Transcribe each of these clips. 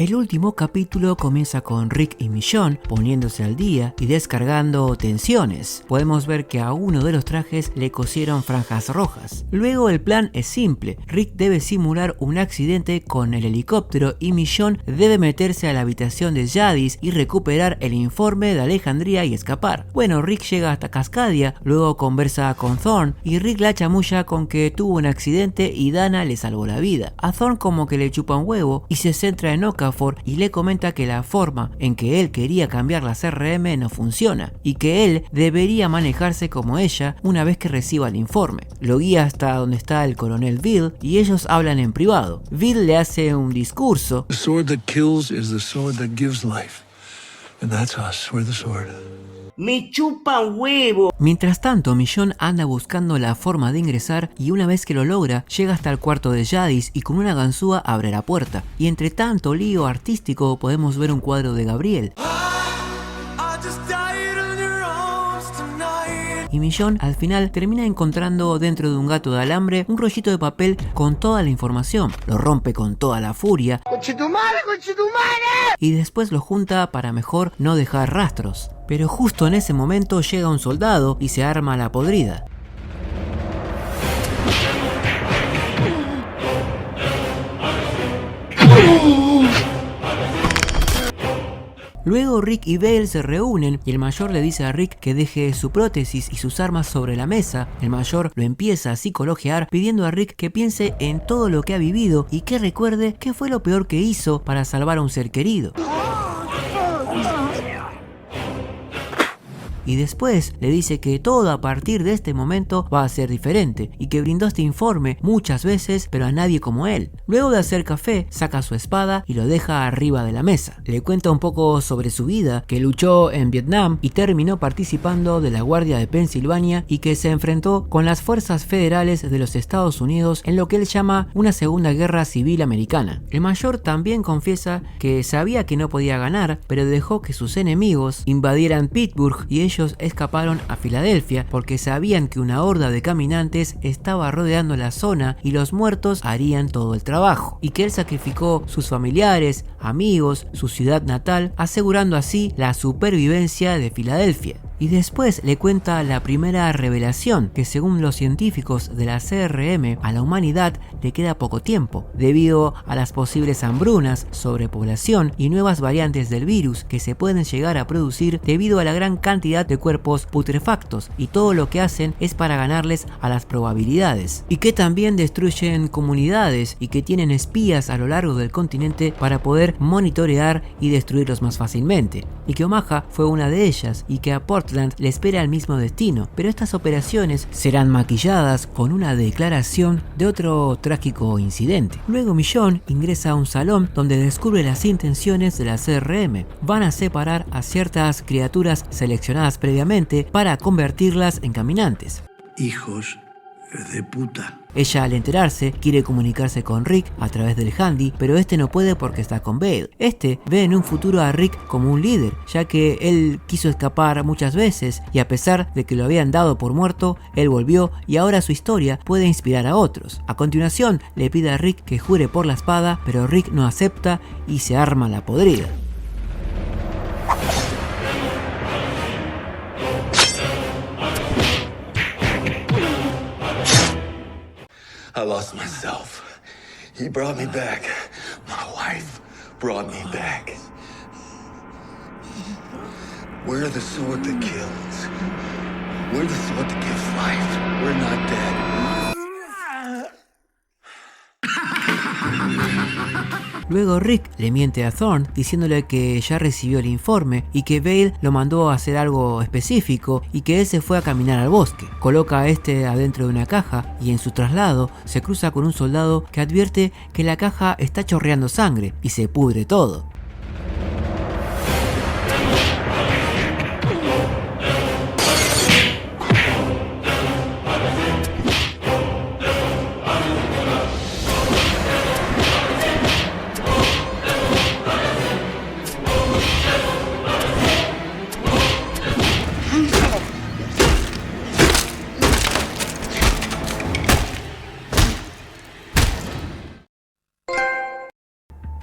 El último capítulo comienza con Rick y Michonne poniéndose al día y descargando tensiones. Podemos ver que a uno de los trajes le cosieron franjas rojas. Luego el plan es simple. Rick debe simular un accidente con el helicóptero y Michonne debe meterse a la habitación de Jadis y recuperar el informe de Alejandría y escapar. Bueno, Rick llega hasta Cascadia, luego conversa con Thorne y Rick la chamulla con que tuvo un accidente y Dana le salvó la vida. A Thorne como que le chupa un huevo y se centra en Okafor y le comenta que la forma en que él quería cambiar la CRM no funciona y que él debería manejarse como ella una vez que reciba el informe. Lo guía hasta donde está el coronel Bill y ellos hablan en privado. Bill le hace un discurso. The sword that kills is the sword that gives life. And that's us, we're the sword. ¡Me chupa un huevo! Mientras tanto, Michonne anda buscando la forma de ingresar y una vez que lo logra, llega hasta el cuarto de Jadis y con una ganzúa abre la puerta. Y entre tanto lío artístico podemos ver un cuadro de Gabriel. Y Michonne al final termina encontrando dentro de un gato de alambre un rollito de papel con toda la información. Lo rompe con toda la furia. ¡Conchetumare, conchetumare! Y después lo junta para mejor no dejar rastros. Pero justo en ese momento llega un soldado y se arma la podrida. Luego Rick y Vale se reúnen y el mayor le dice a Rick que deje su prótesis y sus armas sobre la mesa. El mayor lo empieza a psicologiar pidiendo a Rick que piense en todo lo que ha vivido y que recuerde qué fue lo peor que hizo para salvar a un ser querido. Y después le dice que todo a partir de este momento va a ser diferente y que brindó este informe muchas veces pero a nadie como él. Luego de hacer café saca su espada y lo deja arriba de la mesa. Le cuenta un poco sobre su vida, que luchó en Vietnam y terminó participando de la Guardia de Pensilvania y que se enfrentó con las fuerzas federales de los Estados Unidos en lo que él llama una Segunda Guerra Civil Americana. El mayor también confiesa que sabía que no podía ganar, pero dejó que sus enemigos invadieran Pittsburgh y ellos escaparon a Filadelfia porque sabían que una horda de caminantes estaba rodeando la zona y los muertos harían todo el trabajo, y que él sacrificó sus familiares, amigos, su ciudad natal, asegurando así la supervivencia de Filadelfia. Y después le cuenta la primera revelación, que según los científicos de la CRM, a la humanidad le queda poco tiempo, debido a las posibles hambrunas, sobrepoblación y nuevas variantes del virus que se pueden llegar a producir debido a la gran cantidad de cuerpos putrefactos, y todo lo que hacen es para ganarles a las probabilidades. Y que también destruyen comunidades y que tienen espías a lo largo del continente para poder monitorear y destruirlos más fácilmente. Y que Omaha fue una de ellas y que a Portland le espera el mismo destino, pero estas operaciones serán maquilladas con una declaración de otro trágico incidente. Luego Michonne ingresa a un salón donde descubre las intenciones de la CRM. Van a separar a ciertas criaturas seleccionadas previamente para convertirlas en caminantes. Hijos de puta. Ella, al enterarse, quiere comunicarse con Rick a través del handy, pero este no puede porque está con Vale. Este ve en un futuro a Rick como un líder, ya que él quiso escapar muchas veces y a pesar de que lo habían dado por muerto, él volvió y ahora su historia puede inspirar a otros. A continuación, le pide a Rick que jure por la espada, pero Rick no acepta y se arma la podrida. I lost myself. He brought me back. My wife brought me back. We're the sword that kills. We're the sword that gives life. We're not dead. Luego Rick le miente a Thorne diciéndole que ya recibió el informe y que Vale lo mandó a hacer algo específico y que él se fue a caminar al bosque. Coloca a este adentro de una caja y en su traslado se cruza con un soldado que advierte que la caja está chorreando sangre y se pudre todo.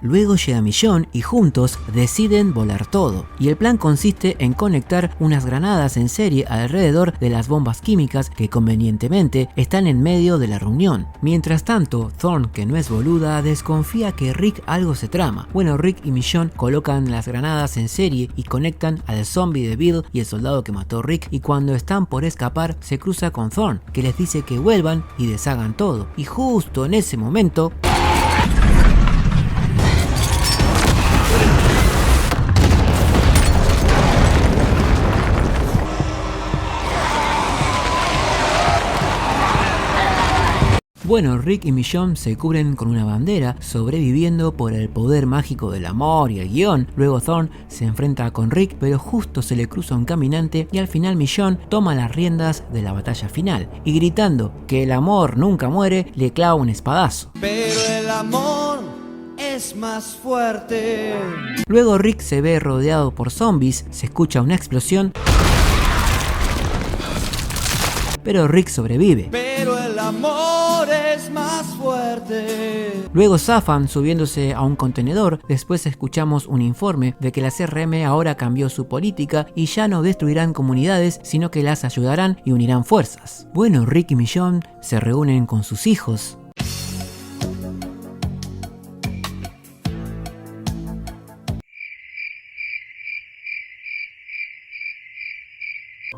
Luego llega Michonne y juntos deciden volar todo. Y el plan consiste en conectar unas granadas en serie alrededor de las bombas químicas que convenientemente están en medio de la reunión. Mientras tanto, Thorne, que no es boluda, desconfía que Rick algo se trama. Bueno, Rick y Michonne colocan las granadas en serie y conectan al zombie de Bill y el soldado que mató a Rick, y cuando están por escapar se cruza con Thorne, que les dice que vuelvan y deshagan todo. Y justo en ese momento... Bueno, Rick y Michonne se cubren con una bandera, sobreviviendo por el poder mágico del amor y el guión. Luego Thorne se enfrenta con Rick, pero justo se le cruza un caminante y al final Michonne toma las riendas de la batalla final. Y gritando que el amor nunca muere, le clava un espadazo. Pero el amor es más fuerte. Luego Rick se ve rodeado por zombies, se escucha una explosión, pero Rick sobrevive. Pero el amor es más fuerte. Luego zafan subiéndose a un contenedor. Después escuchamos un informe de que la CRM ahora cambió su política y ya no destruirán comunidades, sino que las ayudarán y unirán fuerzas. Bueno, Rick y Michonne se reúnen con sus hijos.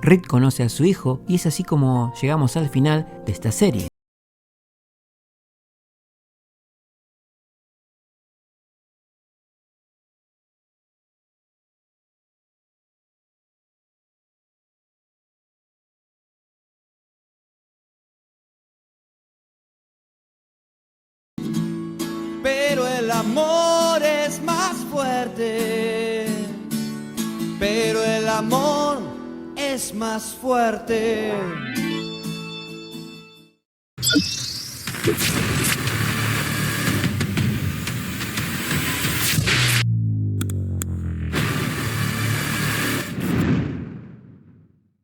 Rick conoce a su hijo y es así como llegamos al final de esta serie. Pero el amor es más fuerte. Pero el amor es más fuerte.